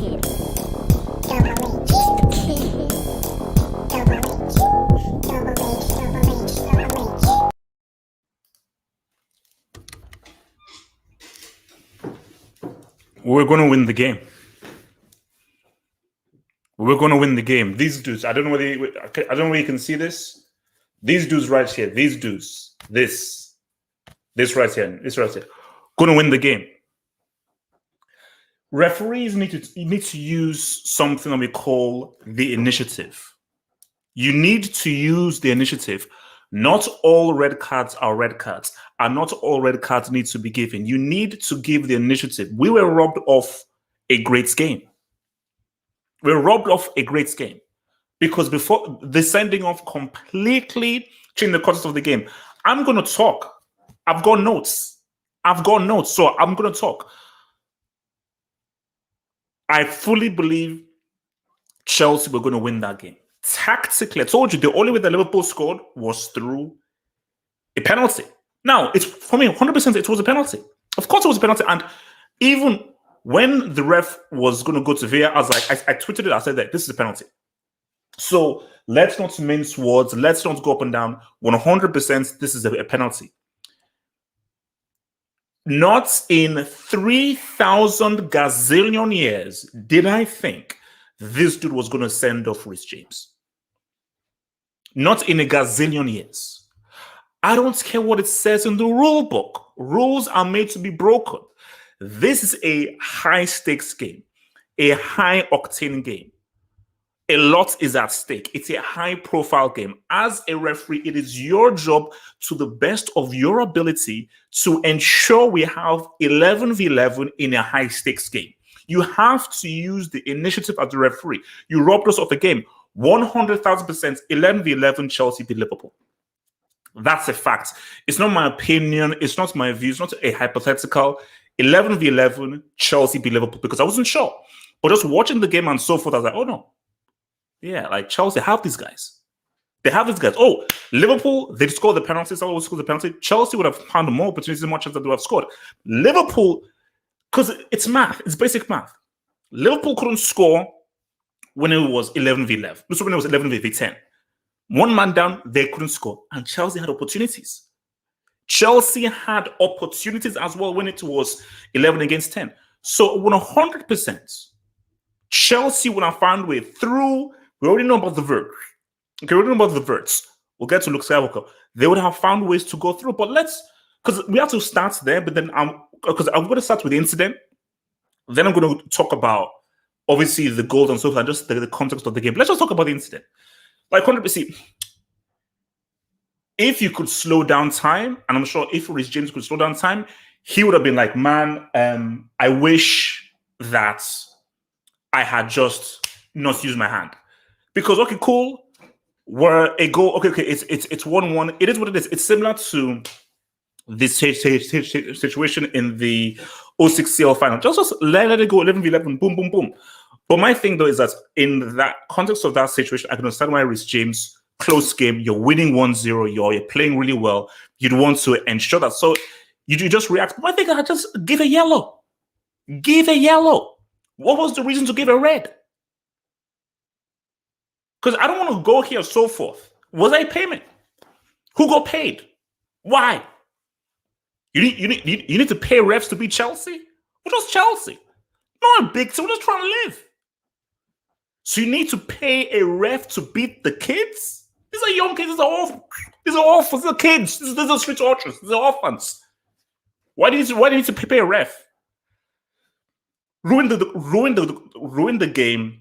We're going to win the game. We're going to win the game. These dudes, I don't know whether you can see this. These dudes right here, these dudes, this right here, going to win the game. Referees need to use something that we call the initiative. You need to use the initiative. Not all red cards are red cards, and not all red cards need to be given. You need to give the initiative. We were robbed of a great game. We were robbed of a great game because before the sending off completely changed the context of the game. I'm going to talk. I've got notes, so I'm going to talk. I fully believe Chelsea were going to win that game. Tactically, I told you the only way that Liverpool scored was through a penalty. Now, it's for me, 100% it was a penalty. Of course it was a penalty. And even when the ref was going to go to VAR, I was like, I tweeted it, I said that this is a penalty. So let's not mince words. Let's not go up and down. 100% this is a penalty. Not in 3,000 gazillion years did I think this dude was going to send off Reece James. Not in a gazillion years. I don't care what it says in the rule book. Rules are made to be broken. This is a high-stakes game, a high-octane game. A lot is at stake. It's a high-profile game. As a referee, it is your job to the best of your ability to ensure we have 11v11 in a high-stakes game. You have to use the initiative as the referee. You robbed us of the game. 100,000%, 11v11, Chelsea beat Liverpool. That's a fact. It's not my opinion. It's not my view. It's not a hypothetical. 11v11, Chelsea beat Liverpool because I wasn't sure. But just watching the game and so forth, I was like, oh no. Yeah, like Chelsea have these guys. They have these guys. Oh, Liverpool, they scored the penalty. Someone scored the penalty. Chelsea would have found more opportunities, more chances that they would have scored. Liverpool, because it's math. It's basic math. Liverpool couldn't score when it was 11v11. This was when it was 11v10. One man down, they couldn't score. And Chelsea had opportunities. Chelsea had opportunities as well when it was 11 against 10. So 100%, Chelsea would have found a way through. We already know about the vert. Okay, we already know about the verts. We'll get to Lukaku. They would have found ways to go through. But because we have to start there, but then because I'm going to start with the incident. Then I'm going to talk about, obviously, the goals and so forth, and just the context of the game. Let's just talk about the incident. Like 100%. If you could slow down time, and I'm sure if Reece James could slow down time, he would have been like, man, I wish that I had just not used my hand. Because, okay, cool, we're a goal, okay, it's 1-1. It is what it is. It's similar to this situation in the 06 CL final. Just let it go, 11v11, boom, boom, boom. But my thing, though, is that in that context of that situation, I can understand why Reece James, close game, you're winning 1-0, you're playing really well, you'd want to ensure that. So you just react. But I think I just give a yellow. Give a yellow. What was the reason to give a red? Because I don't want to go here so forth. Was I payment? Who got paid? Why? You need to pay refs to beat Chelsea? What was Chelsea? Not a big team. We're just trying to live. So you need to pay a ref to beat the kids? These are young kids. These are orphans. These are kids. These are street orchards. These are orphans. Why do you need to pay a ref? Ruin the game.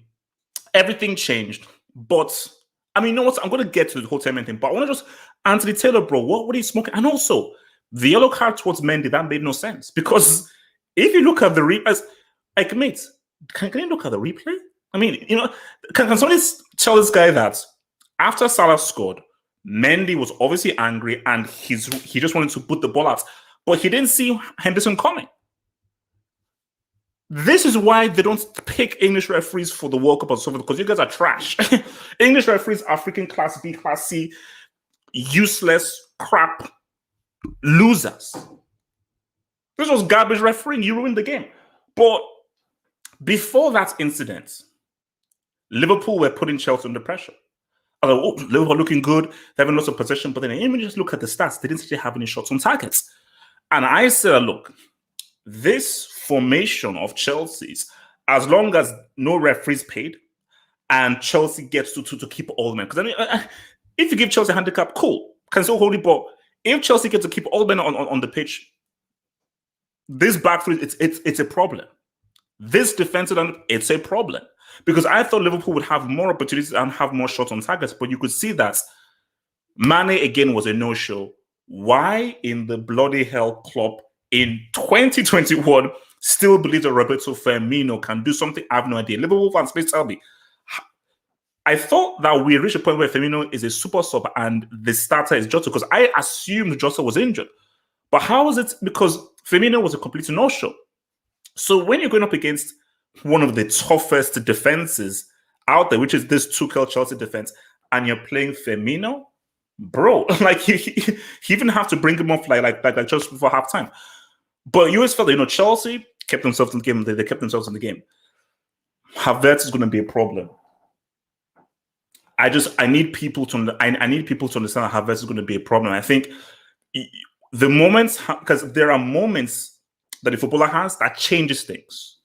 Everything changed. But I mean, you know what? I'm going to get to the whole time thing. But I want to just Anthony Taylor, bro. What are you smoking? And also, the yellow card towards Mendy, that made no sense because if you look at the replays, like, mate, can you look at the replay? I mean, you know, can somebody tell this guy that after Salah scored, Mendy was obviously angry and he just wanted to put the ball out, but he didn't see Henderson coming. This is why they don't pick English referees for the World Cup and so forth, because you guys are trash. English referees are freaking Class B, Class C, useless, crap, losers. This was garbage refereeing. You ruined the game. But Before that incident, Liverpool were putting Chelsea under pressure. Although Liverpool looking good, they're having lots of possession, but then even just look at the stats, they didn't actually have any shots on targets. And I said, look, this formation of Chelsea's, as long as no referees paid and Chelsea gets to keep all the men, because I mean, if you give Chelsea a handicap, cool, can still hold it, but if Chelsea gets to keep all the men on the pitch, this back three, it's a problem. This defensive, it's a problem. Because I thought Liverpool would have more opportunities and have more shots on targets, but you could see that Mane again was a no-show. Why in the bloody hell club in 2021 still believe that Roberto Firmino can do something? I have no idea. Liverpool fans, please tell me. I thought that we reached a point where Firmino is a super sub and the starter is Jota, because I assumed Jota was injured. But how is it? Because Firmino was a complete no-show. So when you're going up against one of the toughest defenses out there, which is this Tuchel Chelsea defense, and you're playing Firmino, bro, like you even have to bring him off like just before halftime. But you always felt that, Chelsea kept themselves in the game. They kept themselves in the game. Havertz is going to be a problem. I need people to understand that Havertz is going to be a problem. I think the moments, because there are moments that a footballer has that changes things,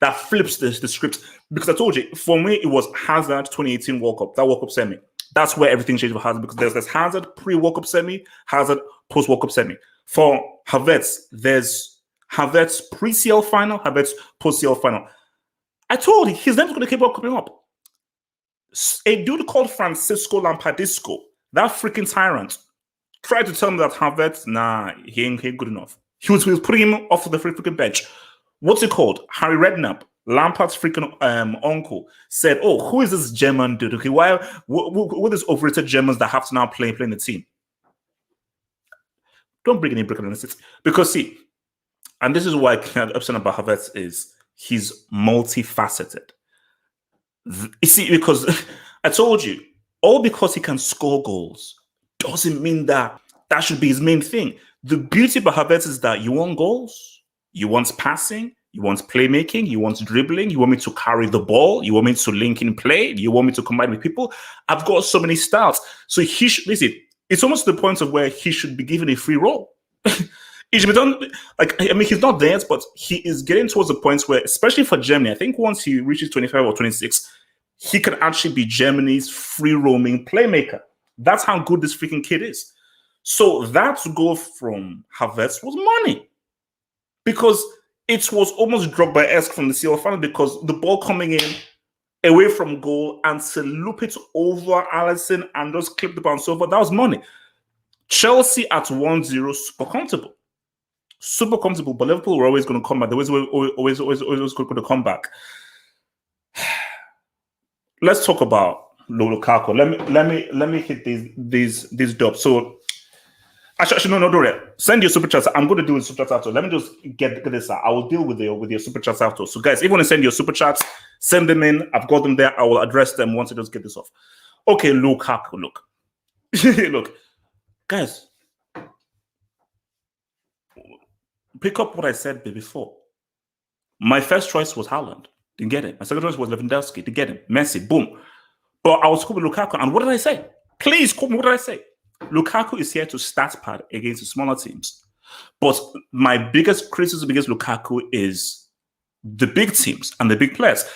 that flips the script. Because I told you, for me, it was Hazard 2018 World Cup, that World Cup semi. That's where everything changed for Hazard, because there's Hazard pre-World Cup semi, Hazard post-World Cup semi. For Havertz, there's Havertz pre-CL final, Havertz post-CL final. I told you, his name's going to keep on coming up. A dude called Francisco Lampardisco, that freaking tyrant, tried to tell me that Havertz, nah, he ain't good enough. He was putting him off the freaking bench. What's it called? Harry Redknapp, Lampard's freaking uncle, said, "Oh, who is this German dude? Okay, why? What is overrated Germans that have to now play in the team? Don't bring any brick on the because see, and this is why I'm kind of upset about Havertz is he's multifaceted. You see, because I told you, all because he can score goals doesn't mean that should be his main thing. The beauty about Havertz is that you want goals, you want passing, you want playmaking, you want dribbling, you want me to carry the ball, you want me to link in play, you want me to combine with people. I've got so many styles. So he should, listen, it's almost to the point of where he should be given a free role. It should be done, he's not there, but he is getting towards the point where, especially for Germany, I think once he reaches 25 or 26, he can actually be Germany's free roaming playmaker. That's how good this freaking kid is. So that goal from Havertz was money, because it was almost dropped by esque from the CL final, because the ball coming in away from goal and to loop it over Alisson and just clip the bounce over, that was money. Chelsea at 1-0, super comfortable, but Liverpool were always going to come back. They were always going to come back. Let's talk about Lukaku. Let me hit these dubs. So actually, no, don't worry. Send your super chats. I'm going to do a super chat after. Let me just get this out. I will deal with your super chats after. So guys, if you want to send your super chats, send them in. I've got them there. I will address them once I just get this off. Okay, Lukaku. Look, look, guys. Pick up what I said before. My first choice was Haaland. Didn't get him. My second choice was Lewandowski. Didn't get him. Messi. Boom. But I was talking with Lukaku. And what did I say? Please, call me. What did I say? Lukaku is here to start pad against the smaller teams. But my biggest criticism against Lukaku is the big teams and the big players.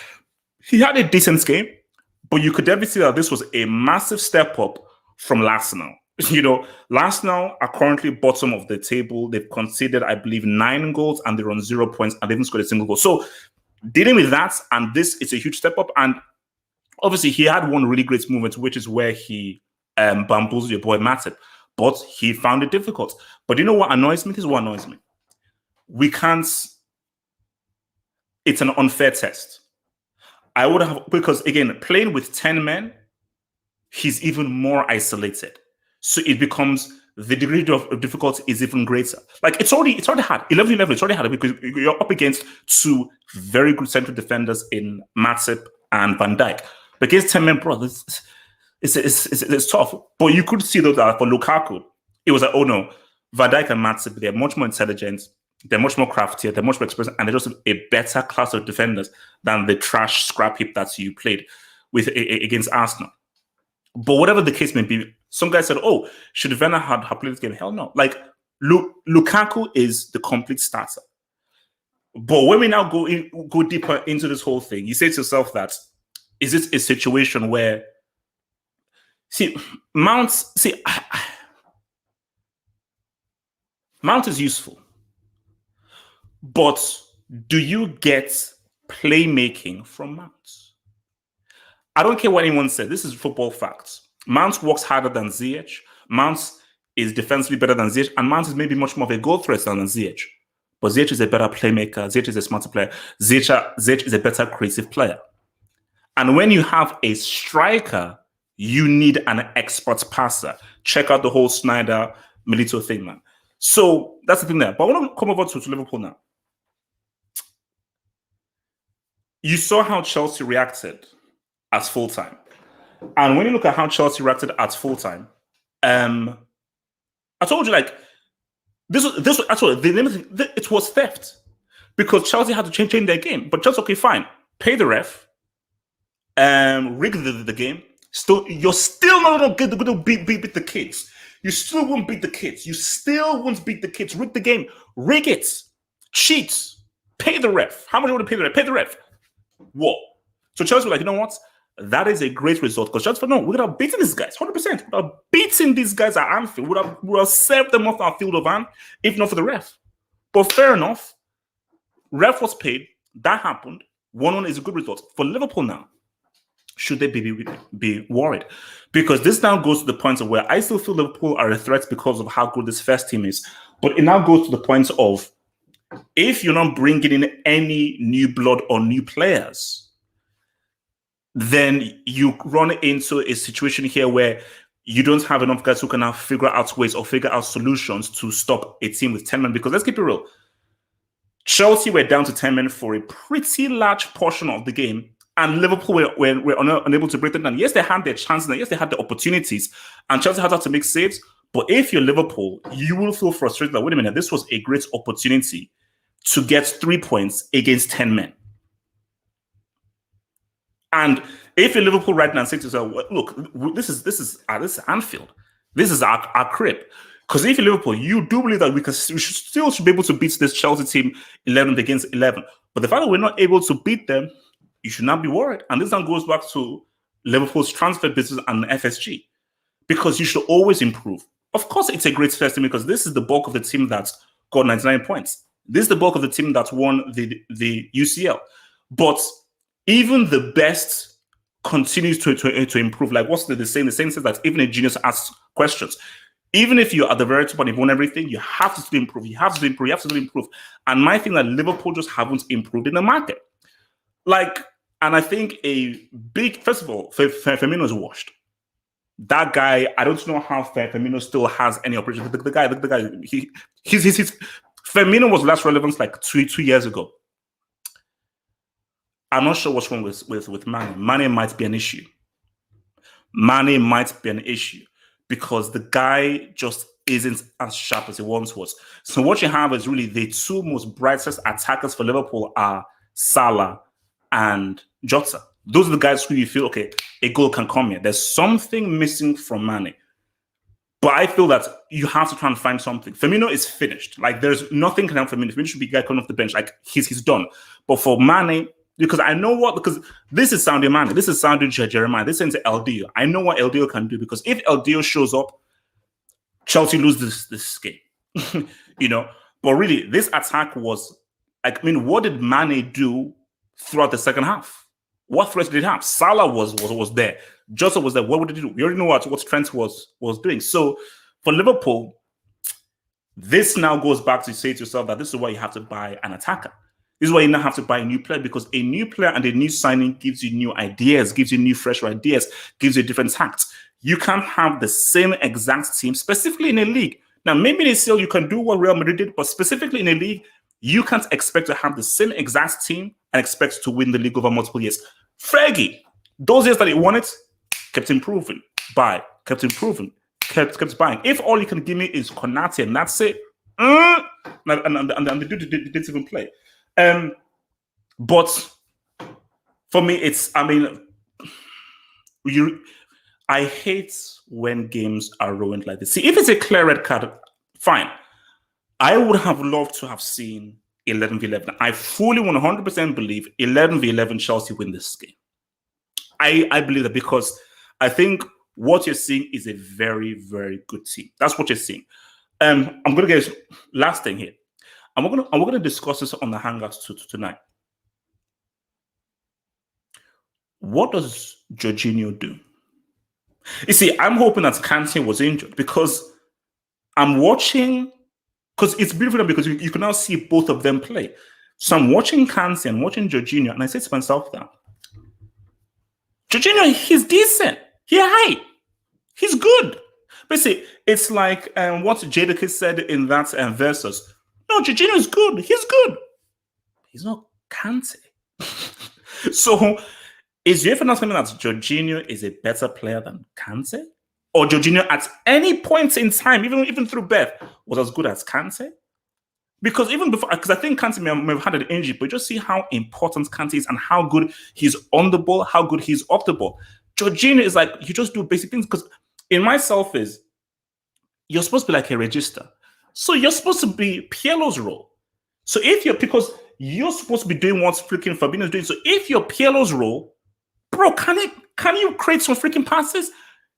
He had a decent game, but you could definitely see that this was a massive step up from Arsenal. Arsenal are currently bottom of the table. They've conceded, I believe, 9 goals and they're on 0 points and they haven't scored a single goal. So dealing with that, and this is a huge step up. And obviously, he had one really great movement, which is where he bamboozled your boy Matip. But he found it difficult. But you know what annoys me? This is what annoys me. We can't... It's an unfair test. I would have... Because, again, playing with 10 men, he's even more isolated. So it becomes... The degree of difficulty is even greater. Like, it's already hard. 11-11, it's already hard because you're up against 2 very good central defenders in Matip and Van Dijk. But against 10 men, bro, it's tough. But you could see, though, that for Lukaku, it was like, oh no, Van Dijk and Matip, they're much more intelligent. They're much more craftier, they're much more experienced, and they're just a better class of defenders than the trash scrap heap that you played with against Arsenal. But whatever the case may be, some guys said, oh, should Werner have played this game? Hell no. Like, Lukaku is the complete starter. But when we now go deeper into this whole thing, you say to yourself that, is this a situation where, Mount is useful, but do you get playmaking from Mount? I don't care what anyone said. This is football facts. Mount works harder than Ziyech. Mount is defensively better than Ziyech, and Mount is maybe much more of a goal threat than Ziyech. But Ziyech is a better playmaker. Ziyech is a smarter player. Ziyech is a better creative player. And when you have a striker, you need an expert passer. Check out the whole Snyder Milito thing, man. So that's the thing there. But I want to come over to Liverpool now. You saw how Chelsea reacted at full time. And when you look at how Chelsea reacted at full time, I told you, like, this was actually it was theft, because Chelsea had to change their game. But Chelsea, okay, fine, pay the ref, rig the game. You're still not going to beat the kids. You still won't beat the kids. You still won't beat the kids. Rig the game, rig it, cheat, pay the ref. How much do you want to pay the ref? Pay the ref. What? So Chelsea were like, you know what? That is a great result, because Chelsea, no, we would have beaten these guys 100%. We would have beaten these guys at Anfield. We would have served them off our field of honor if not for the ref. But fair enough, ref was paid. That happened. 1-1 is a good result for Liverpool. Now, should they be worried? Because this now goes to the point of where I still feel Liverpool are a threat because of how good this first team is. But it now goes to the point of, if you're not bringing in any new blood or new players, then you run into a situation here where you don't have enough guys who can now figure out ways or figure out solutions to stop a team with 10 men. Because let's keep it real, Chelsea were down to 10 men for a pretty large portion of the game, and Liverpool were unable to break them down. Yes, they had their chances, and yes, they had the opportunities, and Chelsea had to make saves. But if you're Liverpool, you will feel frustrated that, wait a minute, this was a great opportunity to get 3 points against 10 men. And if you're Liverpool right now and say to yourself, look, this is Anfield. This is our crib. Because if you're Liverpool, you do believe that we should be able to beat this Chelsea team 11 against 11. But the fact that we're not able to beat them, you should not be worried. And this now goes back to Liverpool's transfer business and FSG. Because you should always improve. Of course, it's a great first team, because this is the bulk of the team that got 99 points. This is the bulk of the team that won the UCL. But even the best continues to improve. Like, what's the saying? The saying says that even a genius asks questions. Even if you're at the very top and you've won everything, you have to still improve. You have to improve. You have to still improve. And my thing that Liverpool just haven't improved in the market. Like, and I think first of all, Firmino is washed. That guy, I don't know how Firmino still has any operation. The guy, Firmino was last relevant like two years ago. I'm not sure what's wrong with Mane. Mane might be an issue. Mane might be an issue because the guy just isn't as sharp as he once was. So what you have is really the two most brightest attackers for Liverpool are Salah and Jota. Those are the guys who you feel, okay, a goal can come here. There's something missing from Mane. But I feel that you have to try and find something. Firmino is finished. Like, there's nothing can help Firmino. Firmino should be a guy coming off the bench. Like, he's done. But for Mane, because I know what, because this is sounding Mane. This is sounding Jeremiah. This is LDO. I know what LDO can do, because if LDO shows up, Chelsea lose this game. You know? But really, this attack was, I mean, what did Mane do throughout the second half? What threats did he have? Salah was there. Jota was there. What would he do? We already know what Trent was doing. So for Liverpool, this now goes back to say to yourself that this is why you have to buy an attacker. This is why you now have to buy a new player, because a new player and a new signing gives you new ideas, gives you new fresh ideas, gives you a different tact. You can't have the same exact team, specifically in a league. Now, maybe in a sale you can do what Real Madrid did, but specifically in a league, you can't expect to have the same exact team and expect to win the league over multiple years. Fergie, those years that he won it, kept improving, kept improving, kept buying. If all you can give me is Konate and that's it, and they didn't even play. But for me, I hate when games are ruined like this. See, if it's a clear red card, fine. I would have loved to have seen 11v11. I fully 100% believe 11v11 Chelsea win this game. I believe that because I think what you're seeing is a very, very good team. That's what you're seeing. I'm going to get last thing here. And we're going to discuss this on the Hangouts tonight. What does Jorginho do? You see, I'm hoping that Kante was injured because I'm watching, because it's beautiful because you can now see both of them play. So I'm watching Kante and watching Jorginho, and I say to myself that Jorginho, he's decent. He's high. He's good. But see, it's like what Jadakiss said in that Versus. No, Jorginho is good. He's good. He's not Kante. So is UEFA not saying that Jorginho is a better player than Kante? Or Jorginho at any point in time, even through birth, was as good as Kante? Because even before, because I think Kante may have had an injury, but just see how important Kante is and how good he's on the ball, how good he's off the ball. Jorginho is like, you just do basic things. Because in myself is, you're supposed to be like a register. So you're supposed to be Pielo's role. So because you're supposed to be doing what freaking Fabinho's doing. So if you're Pielo's role, bro, can you create some freaking passes?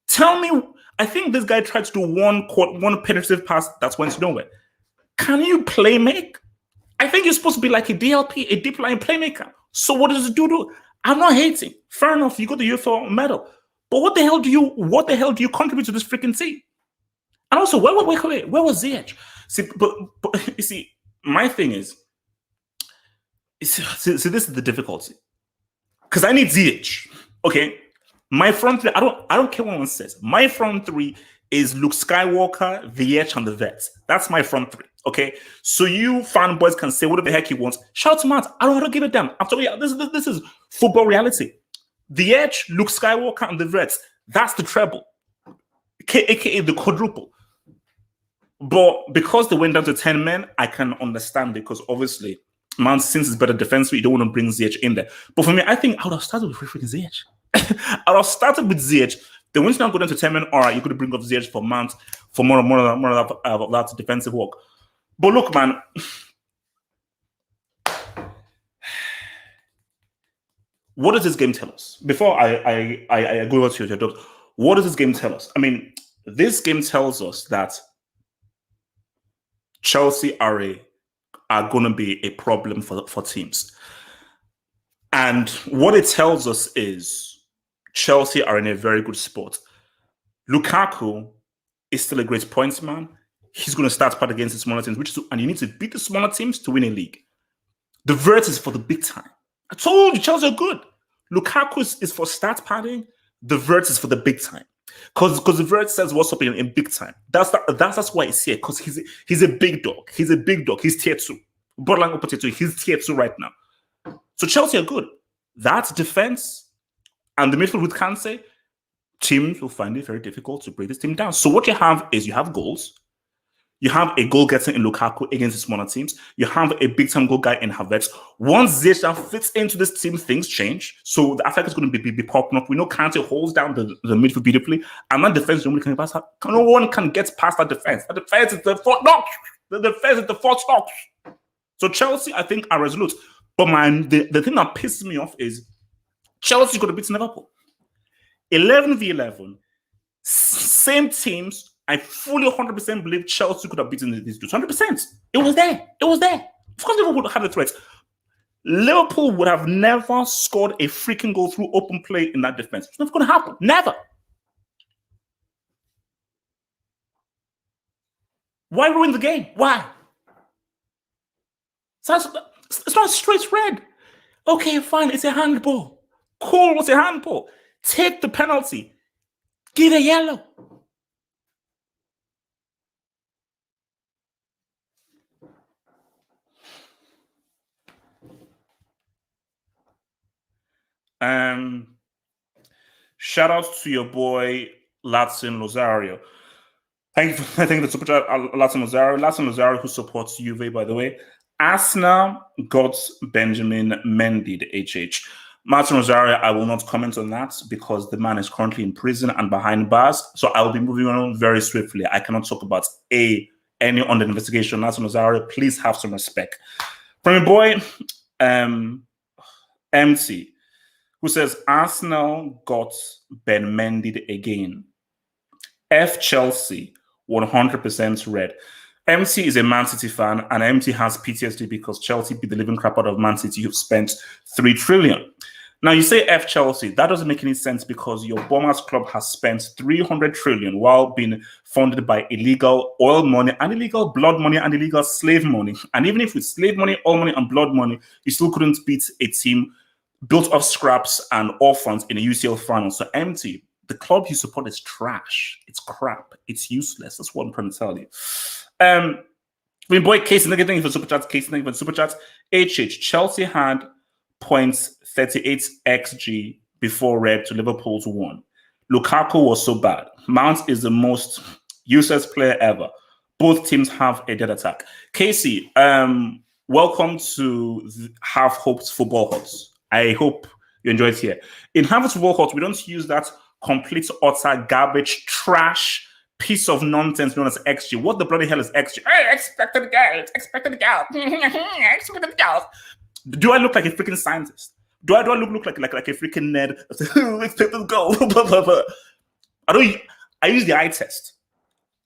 Tell me, I think this guy tried to do one penetrative pass that went nowhere. Can you play make? I think you're supposed to be like a DLP, a deep line playmaker. So what does it do? I'm not hating. Fair enough, you got the UEFA medal. But what the hell do you contribute to this freaking team? And also, where was Ziyech? See, but you see, my thing is, this is the difficulty. Because I need Ziyech. Okay. My front three, I don't care what anyone says. My front three is Luke Skywalker, Ziyech, and the Vets. That's my front three. Okay. So you fanboys can say whatever the heck you want. Shout him out. I don't give a damn. I'm telling you, this is football reality. Ziyech, Luke Skywalker, and the Vets. That's the treble. AKA the quadruple. But because they went down to 10 men, I can understand because obviously, man, since it's better defensively, you don't want to bring Ziyech in there. But for me, I think I would have started with freaking Ziyech. I would have started with Ziyech. Then once you now go down to 10 men, all right, you could bring up Ziyech for Mount for more of that defensive work. But look, man, what does this game tell us? Before I go over to your dogs, what does this game tell us? I mean, this game tells us that Chelsea are going to be a problem for teams. And what it tells us is Chelsea are in a very good spot. Lukaku is still a great points man. He's going to start part against the smaller teams, and you need to beat the smaller teams to win a league. The Vert is for the big time. I told you, Chelsea are good. Lukaku is for start padding. The Vert is for the big time. Because the Vert says what's up in big time. That's why he's here. Because he's a big dog. He's a big dog. He's tier 2. Borderline potato. He's tier 2 right now. So Chelsea are good. That's defense. And the midfield with Kante, teams will find it very difficult to break this team down. So what you have is you have goals. You have a goal-getter in Lukaku against the smaller teams. You have a big-time goal guy in Havertz. Once Ziyech fits into this team, things change. So the attack is going to be popping up. We know Kante holds down the midfield beautifully. And that defense, nobody can pass. No one can get past that defense. That defense is the fourth knock. The defense is the fourth knock. So Chelsea, I think, are resolute. But the thing that pisses me off is Chelsea's going to beat Liverpool. 11v11. Same teams. I fully 100% believe Chelsea could have beaten these two. 100%. It was there. It was there. Of course, Liverpool had the threat. Liverpool would have never scored a freaking goal through open play in that defense. It's never going to happen. Never. Why ruin the game? Why? So it's not a straight red. Okay, fine. It's a handball. Cool. It's a handball. Take the penalty. Give a yellow. Shout out to your boy Latsin Lozario. Thank you for the super chat, Latin Lazaro, who supports Juve, by the way. Arsenal got Benjamin Mendy, the HH. Martin Rosario, I will not comment on that because the man is currently in prison and behind bars. So I will be moving on very swiftly. I cannot talk about any under investigation. Martin Rosario, please have some respect. From a boy, MC, who says Arsenal got Ben Mendy again. F Chelsea, 100% red. MC is a Man City fan, and MC has PTSD because Chelsea beat the living crap out of Man City, who've spent 3 trillion. Now, you say F Chelsea, that doesn't make any sense because your Bombers club has spent 300 trillion while being funded by illegal oil money and illegal blood money and illegal slave money. And even if it's slave money, oil money, and blood money, you still couldn't beat a team built off scraps and orphans in a UCL final. So empty. The club you support is trash. It's crap. It's useless. That's what I'm trying to tell you. Boy, Casey, thank you for super chats. Casey, thank you for super chats. HH, Chelsea had 0.38 XG before red to Liverpool's 1. Lukaku was so bad. Mount is the most useless player ever. Both teams have a dead attack. Casey, welcome to Half Hoped Football Huts. I hope you enjoyed it here. In Half Football Huts, we don't use that complete, utter garbage, trash piece of nonsense known as XG. What the bloody hell is XG? I expected goals. Expected goals. Expected goals. Do I look like a freaking scientist? Do I look like a freaking nerd? Expected goal. I use the eye test.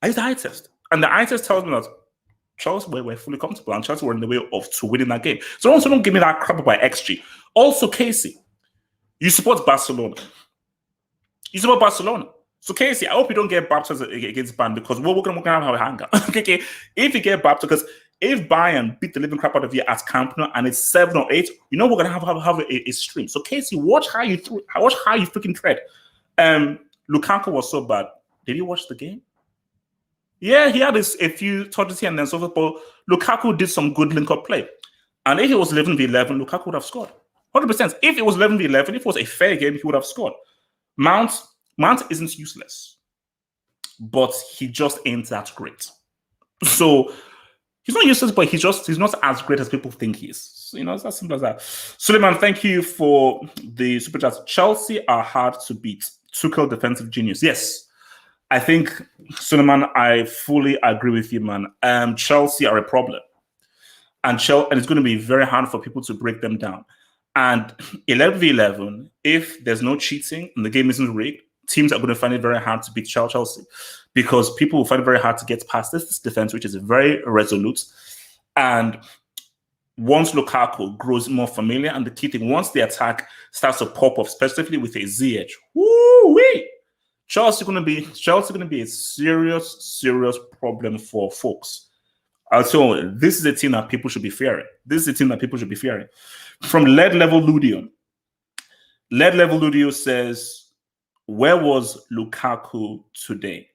And the eye test tells me that Chelsea were fully comfortable and Chelsea were in the way to winning that game. So also don't give me that crap about XG. Also, Casey, you support Barcelona. So Casey, I hope you don't get baptized against Bayern because we're going to have a hanger. Okay, if you get baptized, because if Bayern beat the living crap out of you at Camp Nou and it's 7 or 8, you know we're going to have a stream. So Casey, watch how you freaking tread. Lukaku was so bad. Did you watch the game? Yeah, he had a few touches here and then so forth, but Lukaku did some good link-up play. And if it was 11v11, Lukaku would have scored. 100%. If it was 11v11, if it was a fair game, he would have scored. Mount isn't useless, but he just ain't that great. So he's not useless, but he's not as great as people think he is. So, it's as simple as that. Suleiman, thank you for the super chat. Chelsea are hard to beat. Tuchel, defensive genius. Yes, I think, Suleiman, I fully agree with you, man. Chelsea are a problem, and it's going to be very hard for people to break them down. And 11v11, if there's no cheating and the game isn't rigged, teams are going to find it very hard to beat Chelsea because people will find it very hard to get past this defense, which is very resolute. And once Lukaku grows more familiar, and the key thing, once the attack starts to pop up, especially with a ZH, woo-wee, Chelsea going to be a serious problem for folks. Also, this is a team that people should be fearing. From Lead Level Ludio says, where was Lukaku today?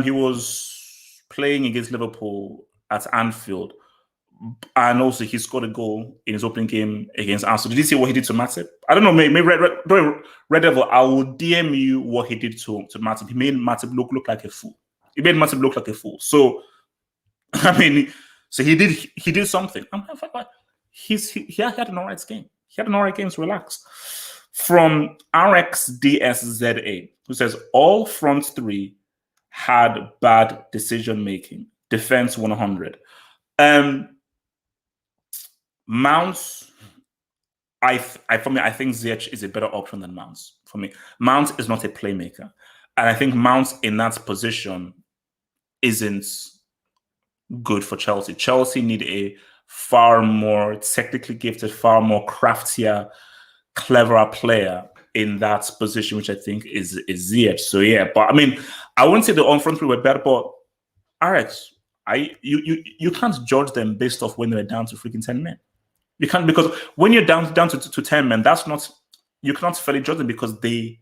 He was playing against Liverpool at Anfield, and also he scored a goal in his opening game against Arsenal. Did you see what he did to Matip? I don't know, maybe Red Devil, I will DM you what he did to Matip. He made Matip look like a fool. So, I mean, so he did something. He had an alright game. He had an alright game, so relax. From RXDSZA, who says, all front three had bad decision-making. Defense 100. Mounts, I think Ziyech is a better option than Mounts. For me, Mounts is not a playmaker. And I think Mounts in that position isn't good for Chelsea. Chelsea need a far more technically gifted, far more craftier, cleverer player in that position, which I think is Ziyech. So yeah, but I mean, I wouldn't say the on front three were better, but RX, you can't judge them based off when they're down to freaking 10 men. You can't, because when you're down to 10 men, you cannot fairly judge them because the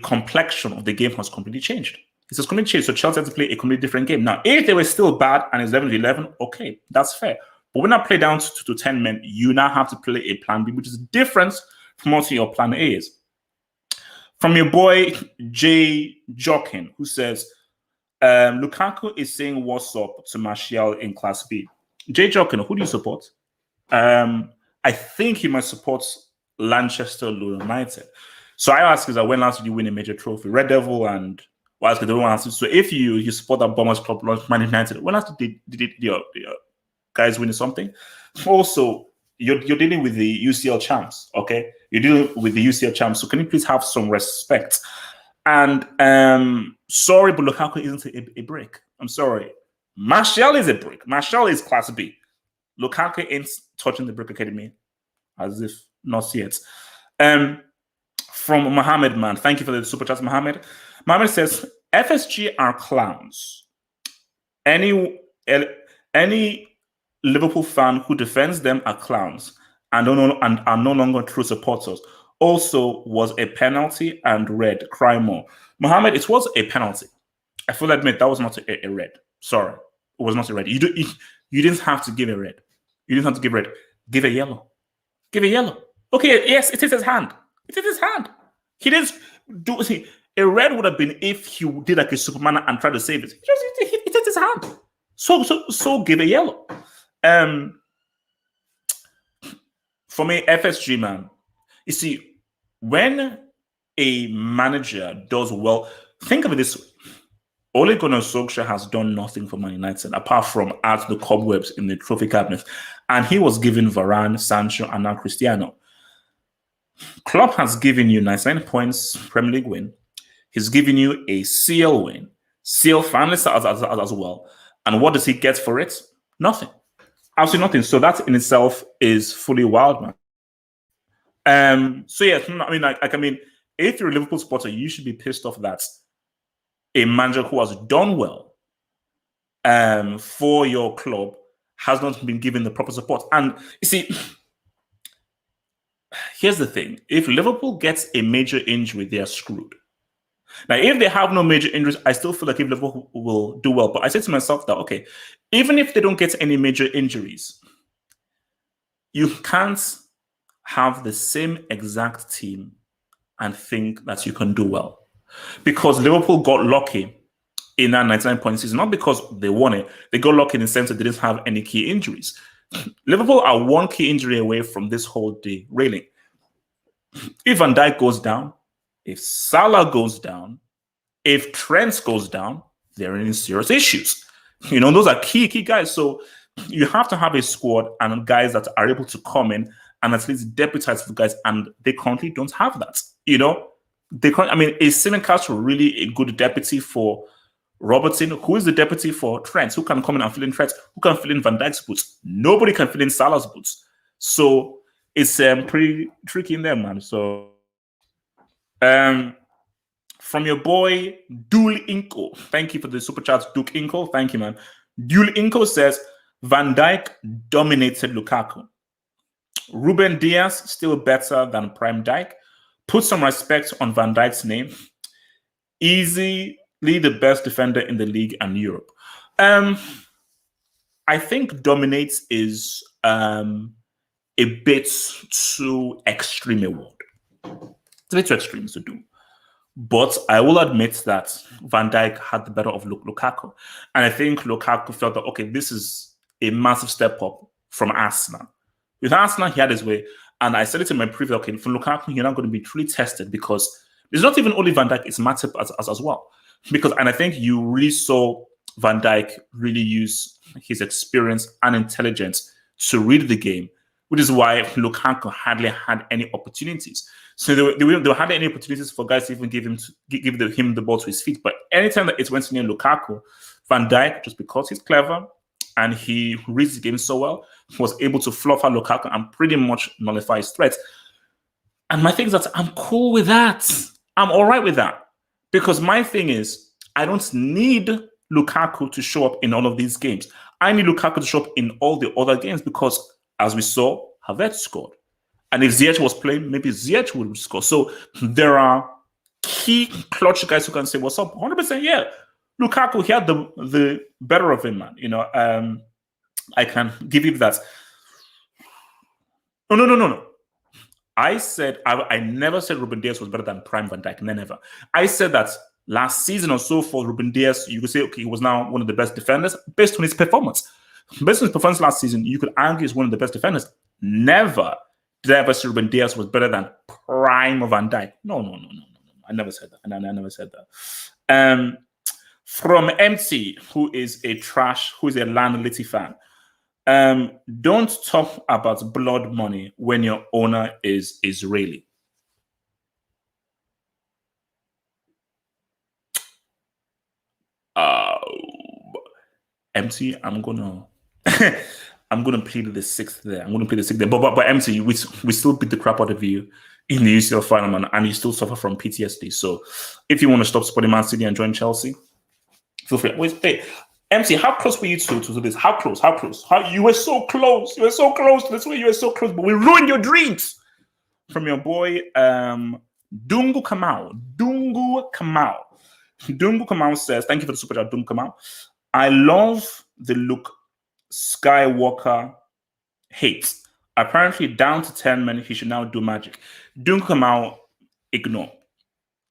complexion of the game has completely changed. It's just completely changed. So Chelsea had to play a completely different game. Now, if they were still bad and it's 11-11, okay, that's fair. But when I play down to 10 men, you now have to play a plan B, which is different from what your plan A is. From your boy Jay Jokin, who says, Lukaku is saying what's up to Martial in Class B. Jay Jokin, who do you support? I think he might support Manchester United. So I ask is that when last did you win a major trophy? Red Devil and so if you support that Bombers club, Man United, when last did your guys win something? Also, you're dealing with the UCL champs, okay? You're dealing with the UCL champs, so can you please have some respect? And sorry, but Lukaku isn't a brick. I'm sorry. Martial is a brick. Martial is Class B. Lukaku ain't touching the brick academy, as if not yet. From Mohammed, man. Thank you for the super chat, Mohammed. Mohammed says, FSG are clowns. Any Liverpool fan who defends them are clowns and are no longer true supporters. Also was a penalty and red. Cry more. Mohammed, it was a penalty. I fully admit that was not a red. Sorry. It was not a red. You didn't have to give a red. You didn't have to give red. Give a yellow. Give a yellow. Okay, yes, it is his hand. It is his hand. He didn't do. See, a red would have been if he did like a Superman and tried to save it. It is his hand. So give a yellow. For me, FSG, man. You see, when a manager does well, think of it this way. Ole Gunnar Solskjaer has done nothing for Man United apart from add the cobwebs in the trophy cabinet. And he was given Varane, Sancho, and now Cristiano. Klopp has given you 99 points Premier League win. He's given you a CL win. CL finalist as well. And what does he get for it? Nothing. Absolutely nothing. So that in itself is fully wild, man. So yeah, I mean, if you're a Liverpool supporter, you should be pissed off that a manager who has done well for your club has not been given the proper support. And you see, here's the thing. If Liverpool gets a major injury, they are screwed. Now, if they have no major injuries, I still feel like if Liverpool will do well. But I said to myself that, okay, even if they don't get any major injuries, you can't have the same exact team and think that you can do well. Because Liverpool got lucky in that 99-point season, not because they won it. They got lucky in the sense that they didn't have any key injuries. Liverpool are one key injury away from this whole derailing. If Van Dijk goes down, if Salah goes down, if Trent goes down, they're in serious issues. Those are key guys. So you have to have a squad and guys that are able to come in and at least deputize for guys, and they currently don't have that. Is Simon Castro really a good deputy for Robertson? Who is the deputy for Trent? Who can come in and fill in Trent? Who can fill in Van Dijk's boots? Nobody can fill in Salah's boots. So it's pretty tricky in there, man. So from your boy Dul Inco, thank you for the super chat, Duke Inco. Thank you, man. Dul Inco says Van Dijk dominated Lukaku. Ruben Diaz still better than Prime Dijk. Put some respect on Van Dijk's name. Easily the best defender in the league and Europe. I think dominates is a bit too extreme a word. It's a bit too extreme to do. But I will admit that Van Dijk had the better of Lukaku. And I think Lukaku felt that, okay, this is a massive step up from Arsenal. With Arsenal, he had his way. And I said it in my preview, okay, for Lukaku, you're not going to be truly tested because it's not even only Van Dijk, it's Matip as well. And I think you really saw Van Dijk really use his experience and intelligence to read the game, which is why Lukaku hardly had any opportunities. So there were hardly any opportunities for guys to even give him the ball to his feet. But anytime that it went near Lukaku, Van Dijk, just because he's clever and he reads the game so well, was able to fluff out Lukaku and pretty much nullify his threats. And my thing is that I'm cool with that. I'm all right with that. Because my thing is, I don't need Lukaku to show up in all of these games. I need Lukaku to show up in all the other games because, as we saw, Havertz scored. And if Ziyech was playing, maybe Ziyech would score. So there are key clutch guys who can say, what's up? 100%, yeah. Lukaku, he had the better of him, man. I can give you that. No. I said, I never said Ruben Dias was better than Prime Van Dijk. Never. I said that last season or so for Ruben Dias, you could say, okay, he was now one of the best defenders based on his performance. Based on his performance last season, you could argue he's one of the best defenders. Never did I ever say Ruben Dias was better than Prime Van Dijk. No. I never said that. I never said that. From MT, who is a Landlity fan. Don't talk about blood money when your owner is Israeli. MT, I'm gonna plead the sixth there. But MT, we still beat the crap out of you in the UCL final, man, and you still suffer from PTSD. So if you want to stop supporting Man City and join Chelsea, feel free. Wait, MC, how close were you to this? How close? You were so close. You were so close to this way. You were so close, but we ruined your dreams. From your boy, Dungu Kamau. Dungu Kamau says, thank you for the super chat, Dungu Kamau. I love the look Skywalker hates. Apparently down to 10 men, he should now do magic. Dungu Kamau, ignore.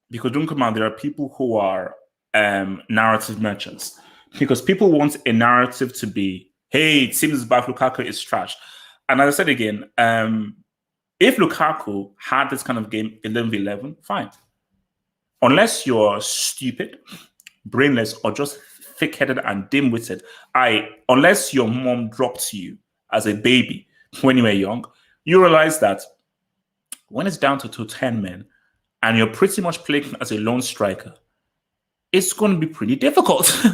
Because Dungu Kamau, there are people who are narrative merchants. Because people want a narrative to be, hey, it seems as Lukaku is trash. And as I said again, if Lukaku had this kind of game 11v11, fine. Unless you're stupid, brainless, or just thick-headed and dim-witted, unless your mom dropped you as a baby when you were young, you realize that when it's down to 10 men and you're pretty much playing as a lone striker, it's going to be pretty difficult.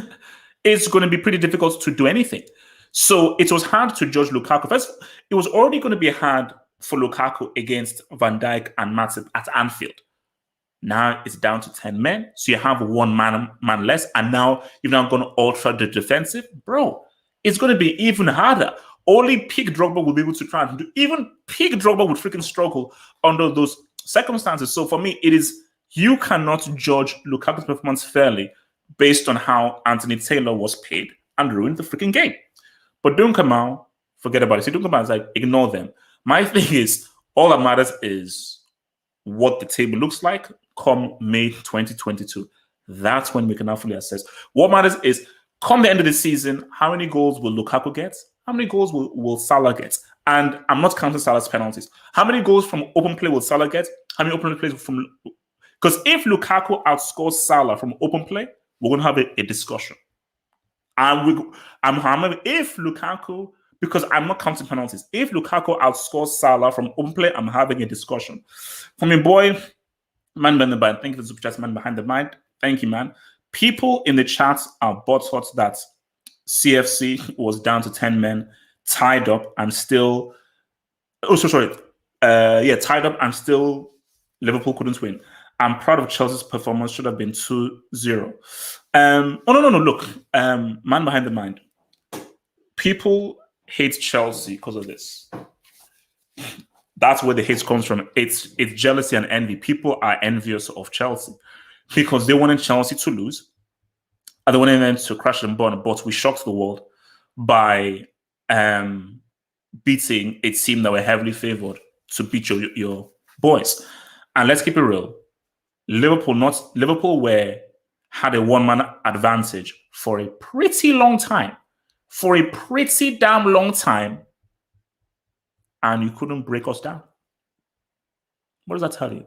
It's going to be pretty difficult to do anything. So it was hard to judge Lukaku. First, it was already going to be hard for Lukaku against Van Dijk and Matip at Anfield. Now it's down to 10 men. So you have one man less. And now you've now gone ultra the defensive. Bro, it's going to be even harder. Only peak Drogba will be able to try and do. Even peak Drogba would freaking struggle under those circumstances. So for me, it is, you cannot judge Lukaku's performance fairly based on how Anthony Taylor was paid and ruined the freaking game. But Dunkamau, forget about it. See, Dunkamau is like, ignore them. My thing is, all that matters is what the table looks like come May 2022. That's when we can fully assess. What matters is, come the end of the season, how many goals will Lukaku get? How many goals will Salah get? And I'm not counting Salah's penalties. How many goals from open play will Salah get? How many open plays from... Because if Lukaku outscores Salah from open play, we're going to have a discussion. If Lukaku, because I'm not counting penalties, if Lukaku outscores Salah from open play, I'm having a discussion. From your boy, Man Behind the Mind, thank you for the super chat, Man Behind the Mind. Thank you, man. People in the chat are butthurt that CFC was down to 10 men, tied up, and still... tied up, and still Liverpool couldn't win. I'm proud of Chelsea's performance. Should have been 2-0. Look, Man Behind the Mind. People hate Chelsea because of this. That's where the hate comes from. It's jealousy and envy. People are envious of Chelsea because they wanted Chelsea to lose. And they wanted them to crash and burn. But we shocked the world by beating a team that were heavily favored to beat your boys. And let's keep it real. Liverpool had a one-man advantage for a pretty long time. For a pretty damn long time. And you couldn't break us down. What does that tell you?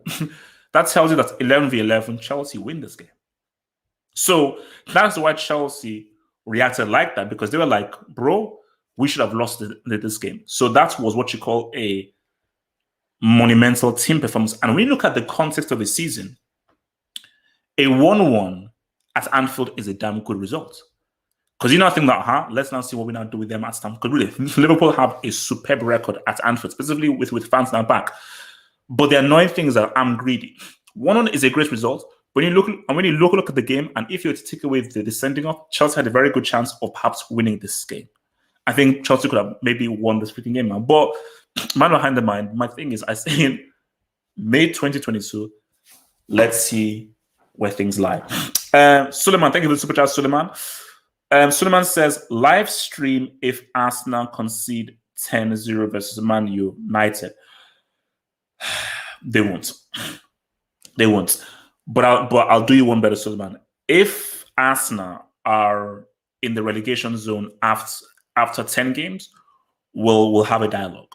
That tells you that 11v11, Chelsea win this game. So that's why Chelsea reacted like that, because they were like, bro, we should have lost this game. So that was what you call a monumental team performance. And when you look at the context of the season, a 1-1 at Anfield is a damn good result. Because you now think that, let's now see what we now do with them at Stamford Bridge. Really, Liverpool have a superb record at Anfield, specifically with fans now back. But the annoying thing is that I'm greedy. 1-1 is a great result. When you look at the game, and if you were to take away the sending off, Chelsea had a very good chance of perhaps winning this game. I think Chelsea could have maybe won this freaking game now. But Man Behind the Mind, my thing is, I say in May 2022, let's see where things lie. Suleiman, thank you for the super chat, Suleiman. Suleiman says, live stream if Arsenal concede 10-0 versus Man United. They won't. They won't. But I'll do you one better, Suleiman. If Arsenal are in the relegation zone after 10 games, we'll have a dialogue.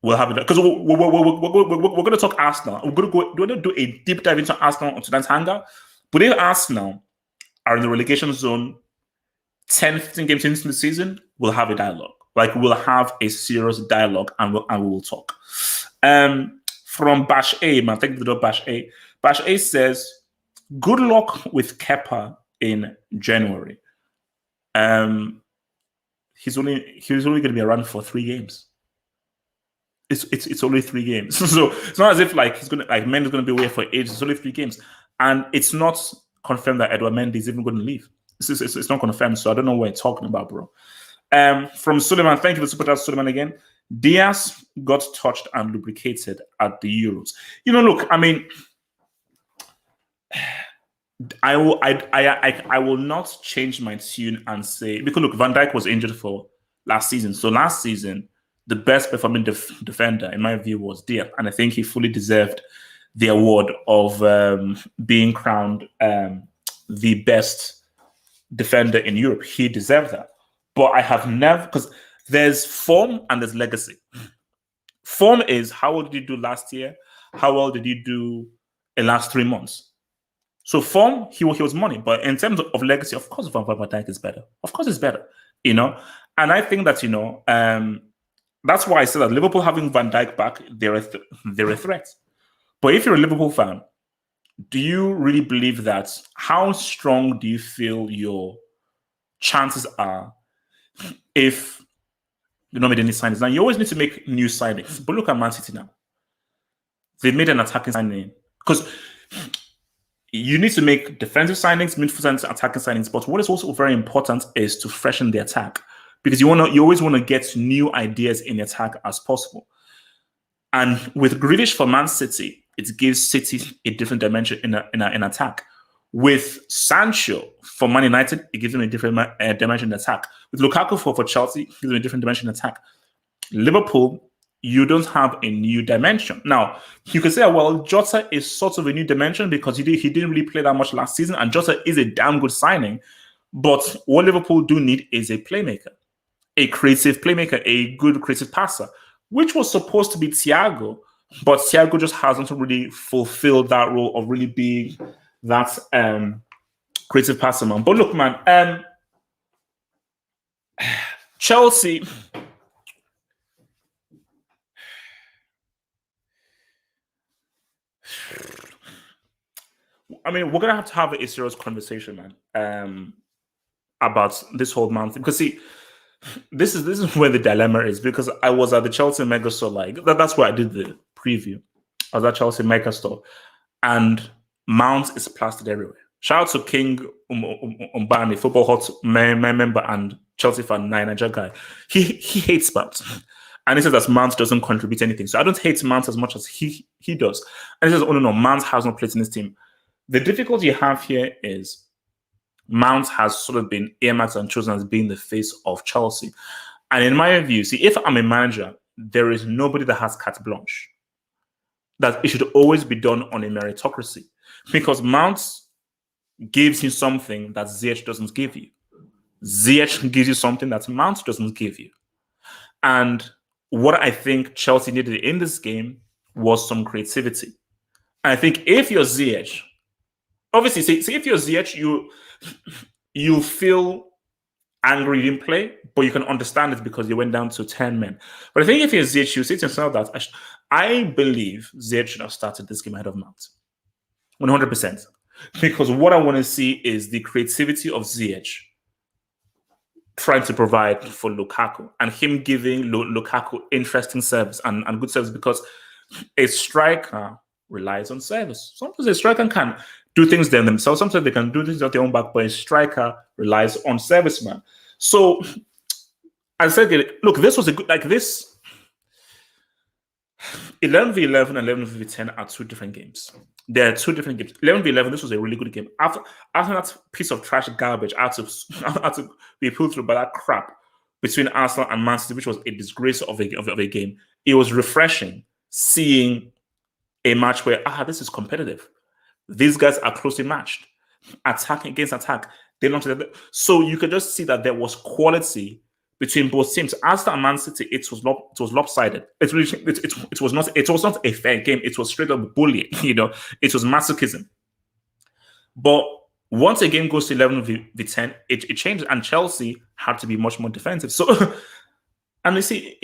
We'll have it because we're going to talk Arsenal. We're going to do a deep dive into Arsenal on tonight's hangar. But if Arsenal are in the relegation zone 10, 15 games into the season, we'll have a dialogue. Like we'll have a serious dialogue and we will talk. From Bash A, man, thank you for Bash A. Bash A says, good luck with Kepa in January. He's only going to be around for 3 games. It's only 3 games. So it's not as if like he's gonna like Mendy's gonna be away for ages. It's only 3 games. And it's not confirmed that Edouard Mendy is even going to leave. It's not confirmed, so I don't know what you're talking about, bro. From Suleiman, thank you for super chat, Suleiman again. Diaz got touched and lubricated at the Euros. You know, look, I mean, I will not change my tune and say, because look, Van Dijk was injured for last season. So last season, the best performing defender, in my view, was Diaz, and I think he fully deserved the award of being crowned the best defender in Europe. He deserved that. But I have never, because there's form and there's legacy. Form is how well did you do last year? How well did you do in the last 3 months? So form, he was money. But in terms of legacy, of course, Van Dijk is better. Of course, it's better, you know? And I think that, you know, that's why I said that Liverpool having Van Dijk back, they're a threat. But if you're a Liverpool fan, do you really believe that? How strong do you feel your chances are if you don't make any signings? Now, you always need to make new signings. But look at Man City now. They made an attacking signing. Because you need to make defensive signings, midfield signings, attacking signings. But what is also very important is to freshen the attack. Because you always want to get new ideas in the attack as possible. And with Grealish for Man City, it gives City a different dimension in attack. With Sancho for Man United, it gives them a different dimension in attack. With Lukaku for Chelsea, it gives them a different dimension in attack. Liverpool, you don't have a new dimension. Now, you could say, well, Jota is sort of a new dimension because he didn't really play that much last season, and Jota is a damn good signing. But what Liverpool do need is a playmaker, a creative playmaker, a good creative passer, which was supposed to be Thiago, but Thiago just hasn't really fulfilled that role of really being that creative passer, man. But look, man, Chelsea, I mean, we're going to have a serious conversation, man, about this whole month. Because, see, this is where the dilemma is, because I was at the Chelsea Mega Store, like that's where I did the preview. I was at Chelsea Mega Store, and Mount is plastered everywhere. Shout out to King Umbani, Football Hot member and Chelsea fan, Niger guy. He hates Mount, and he says that Mount doesn't contribute anything. So I don't hate Mount as much as he does. And he says, oh no, Mount has no place in this team. The difficulty you have here is Mount has sort of been earmarked and chosen as being the face of Chelsea. And in my view, see, if I'm a manager, there is nobody that has carte blanche. That it should always be done on a meritocracy. Because Mount gives you something that Ziyech doesn't give you. Ziyech gives you something that Mount doesn't give you. And what I think Chelsea needed in this game was some creativity. And I think if you're Ziyech, obviously, see if you're Ziyech, you feel angry you didn't play, but you can understand it because you went down to 10 men. But I think if you're Ziyech, you say to yourself that I believe Ziyech should have started this game ahead of Mount. 100%. Because what I want to see is the creativity of Ziyech trying to provide for Lukaku and him giving Lukaku interesting service and good service, because a striker relies on service. Sometimes a striker can do things themselves. Sometimes they can do things on their own back, but a striker relies on service, man. So I said, look, this was a good, like this. 11v11 and 11v10 are 2 different games. There are 2 different games. 11v11, this was a really good game. After that piece of trash garbage, I had to be pulled through by that crap between Arsenal and Man City, which was a disgrace of a game. It was refreshing seeing a match where, this is competitive. These guys are closely matched. Attack against attack. So you could just see that there was quality between both teams. Arsenal and Man City, it was lopsided. It was not a fair game. It was straight up bullying. It was masochism. But once a game goes to 11v10, it changes, and Chelsea had to be much more defensive. So, and you see,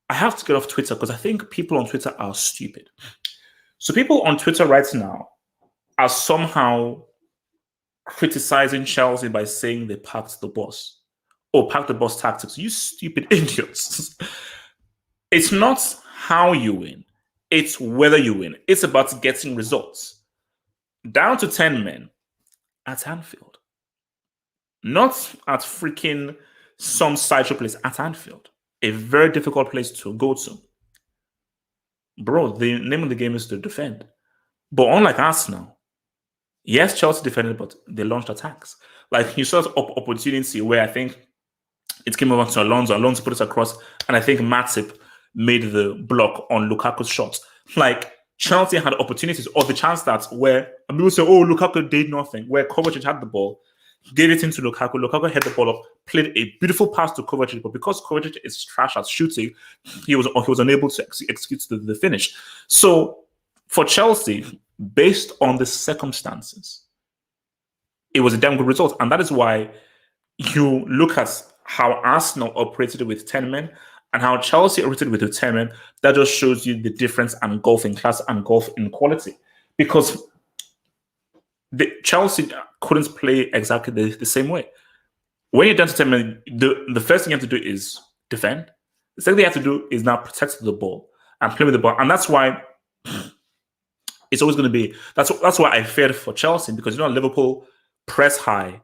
I have to get off Twitter because I think people on Twitter are stupid. So people on Twitter right now are somehow criticizing Chelsea by saying they packed the bus. Or packed the bus tactics. You stupid idiots. It's not how you win. It's whether you win. It's about getting results. Down to 10 men at Anfield. Not at freaking some sideshow place, at Anfield. A very difficult place to go to. Bro, the name of the game is to defend. But unlike Arsenal, yes, Chelsea defended, but they launched attacks. Like, you saw an opportunity where I think it came over to Alonso. Alonso put it across, and I think Matip made the block on Lukaku's shot. Like, Chelsea had opportunities, or the chance that where people say, Lukaku did nothing, where Kovacic had the ball, gave it into Lukaku. Lukaku had the ball up, played a beautiful pass to Kovacic, but because Kovacic is trash at shooting, he was unable to execute the finish. So for Chelsea, based on the circumstances, it was a damn good result, and that is why you look at how Arsenal operated with 10 men and how Chelsea operated with 10 men. That just shows you the difference and golf in class and golf in quality. Because Chelsea couldn't play exactly the same way. When you're down to 10 men, the first thing you have to do is defend. The second thing you have to do is now protect the ball and play with the ball. And that's why it's always going to be, that's why I feared for Chelsea, because Liverpool press high,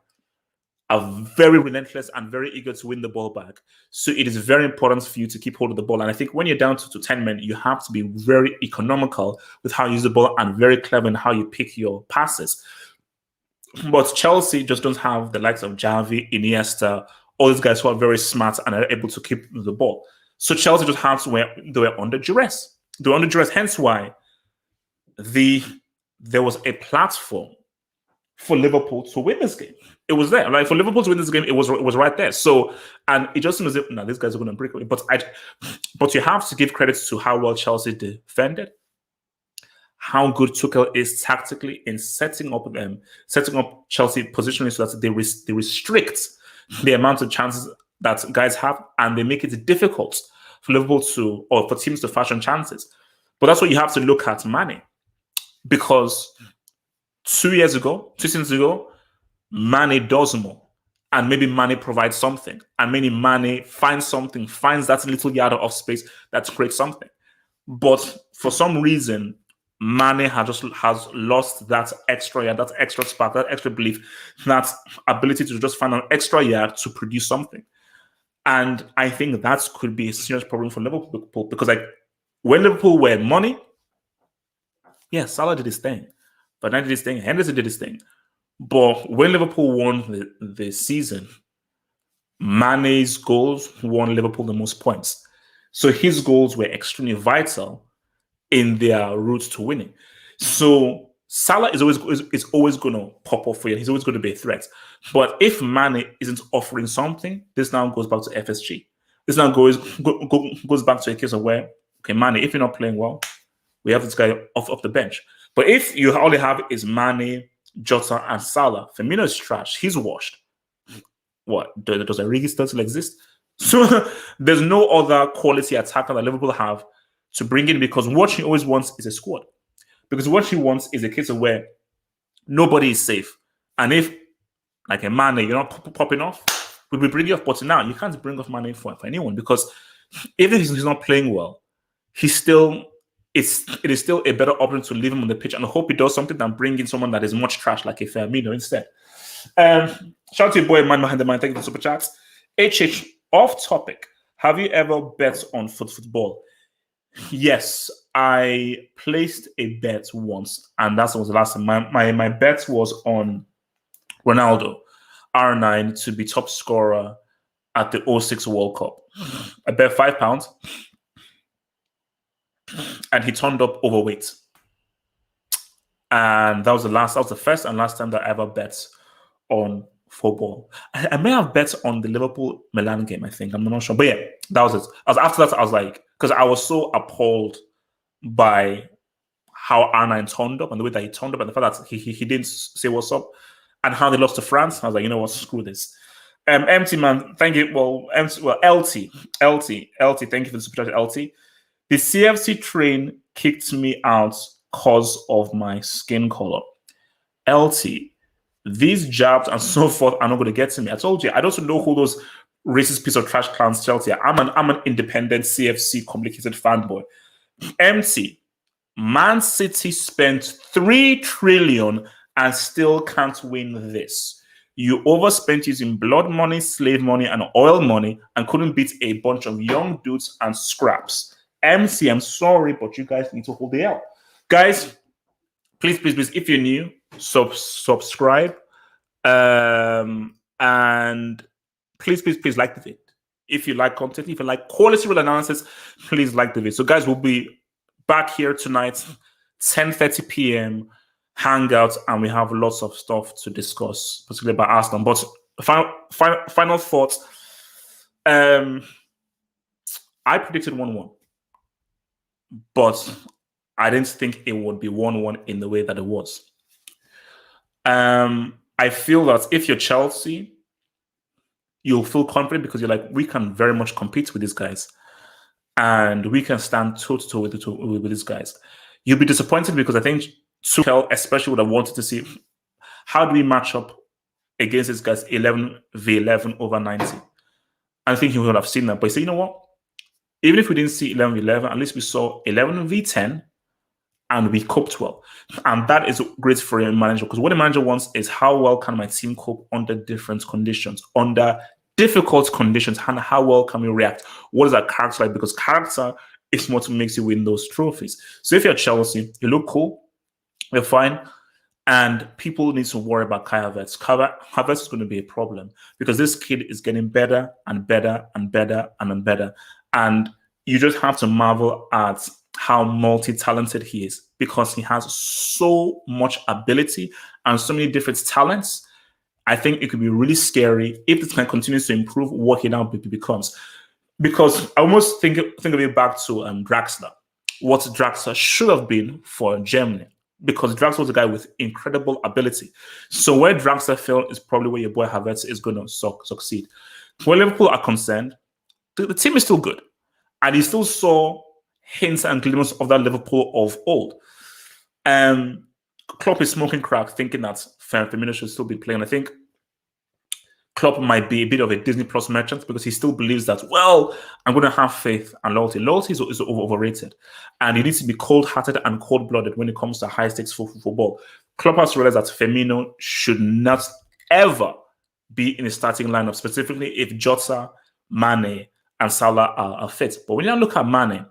are very relentless and very eager to win the ball back. So it is very important for you to keep hold of the ball. And I think when you're down to 10 men, you have to be very economical with how you use the ball and very clever in how you pick your passes. But Chelsea just don't have the likes of Xavi, Iniesta, all these guys who are very smart and are able to keep the ball. So Chelsea just have to they were under duress. They were under duress, hence why there was a platform for Liverpool to win this game. It was there. Like, for Liverpool to win this game, it was right there. So, and it just seems as if, these guys are going to break away. But you have to give credit to how well Chelsea defended, how good Tuchel is tactically in setting up Chelsea positionally so that they restrict the amount of chances that guys have, and they make it difficult for Liverpool or for teams to fashion chances. But that's what you have to look at Mane, because 2 seasons ago, Mane does more. And maybe Mane provides something. And maybe Mane finds that little yard of space that creates something. But for some reason, Mane has lost that extra yard, that extra spark, that extra belief, that ability to just find an extra yard to produce something. And I think that could be a serious problem for Liverpool, because when Liverpool were money, Salah did his thing. But Fernandes did his thing, Henderson did his thing. But when Liverpool won the season, Mane's goals won Liverpool the most points. So his goals were extremely vital in their route to winning. So Salah is always going to pop up for you. He's always going to be a threat. But if Mane isn't offering something, this now goes back to FSG. This now goes back to a case of where, okay, Mane, if you're not playing well, we have this guy off the bench. But if you only have is Mane, Jota, and Salah, Firmino is trash. He's washed. What? Does Origi still exist? So there's no other quality attacker that Liverpool have to bring in, because what he always wants is a squad. Because what he wants is a case of where nobody is safe. And if, like a Mane, you're not popping off, we will bring you off. But now you can't bring off Mane for anyone, because even if he's not playing well, it is still a better option to leave him on the pitch and hope he does something than bring in someone that is much trash like a Firmino instead. Shout out to your boy, man behind the mind. Thank you for super chats. HH, off topic. Have you ever bet on football? Yes, I placed a bet once, and that was the last time. My bet was on Ronaldo, R9, to be top scorer at the 06 World Cup. I bet £5. and he turned up overweight. And that was the first and last time that I ever bet on football. I may have bet on the Liverpool Milan game, I think. I'm not sure. But yeah, that was it. After that, I was like, because I was so appalled by how R9 turned up and the way that he turned up and the fact that he didn't say what's up and how they lost to France. I was like, you know what, screw this. Empty man, thank you. LT, thank you for the super chat, LT. The CFC train kicked me out because of my skin color. LT, these jabs and so forth are not going to get to me. I told you, I don't know who those racist piece of trash clowns Chelsea are. I'm an independent CFC complicated fanboy. MT, Man City spent 3 trillion and still can't win this. You overspent using blood money, slave money, and oil money and couldn't beat a bunch of young dudes and scraps. MC, I'm sorry, but you guys need to hold the L. Guys, please, if you're new, subscribe. And please like the video. If you like content, if you like quality real analysis, please like the video. So guys, we'll be back here tonight, 10:30 p.m. Hangouts, and we have lots of stuff to discuss, particularly about Arsenal. But final thoughts. I predicted 1-1, but I didn't think it would be 1-1 in the way that it was. I feel that if you're Chelsea, you'll feel confident because you're like, we can very much compete with these guys, and we can stand toe-to-toe with these guys. You'll be disappointed because I think Tuchel especially would have wanted to see how do we match up against these guys 11v11 over 90. I think he would have seen that. But he said, you know what? Even if we didn't see 11v11, at least we saw 11v10 and we coped well. And that is great for a manager because what a manager wants is how well can my team cope under different conditions, under difficult conditions, and how well can we react? What is our character like? Because character is what makes you win those trophies. So if you're Chelsea, you look cool, you're fine, and people need to worry about Kai Havertz. Havertz is going to be a problem because this kid is getting better and better and better and better. And you just have to marvel at how multi-talented he is because he has so much ability and so many different talents. I think it could be really scary if this can continue to improve what he now becomes. Because I almost think of it back to Draxler, what Draxler should have been for Germany. Because Draxler was a guy with incredible ability. So where Draxler fell is probably where your boy Havertz is going to succeed. Where Liverpool are concerned, the team is still good. And he still saw hints and glimmers of that Liverpool of old. Klopp is smoking crack, thinking that Firmino should still be playing. I think Klopp might be a bit of a Disney Plus merchant because he still believes that, well, I'm going to have faith and loyalty. Loyalty is overrated. And you need to be cold-hearted and cold-blooded when it comes to high-stakes football. Klopp has realized that Firmino should not ever be in the starting lineup, specifically if Jota, Mane, and Salah are fit. But when you look at Mane,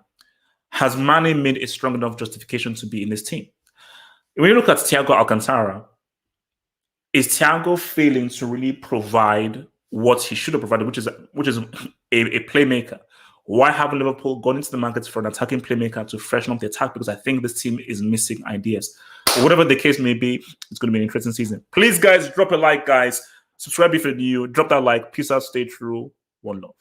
has Mane made a strong enough justification to be in this team? When you look at Thiago Alcantara, is Thiago failing to really provide what he should have provided, which is a playmaker? Why haven't Liverpool gone into the market for an attacking playmaker to freshen up the attack? Because I think this team is missing ideas. But whatever the case may be, it's going to be an interesting season. Please, guys, drop a like, guys. Subscribe if you're new. Drop that like. Peace out. Stay true. One love.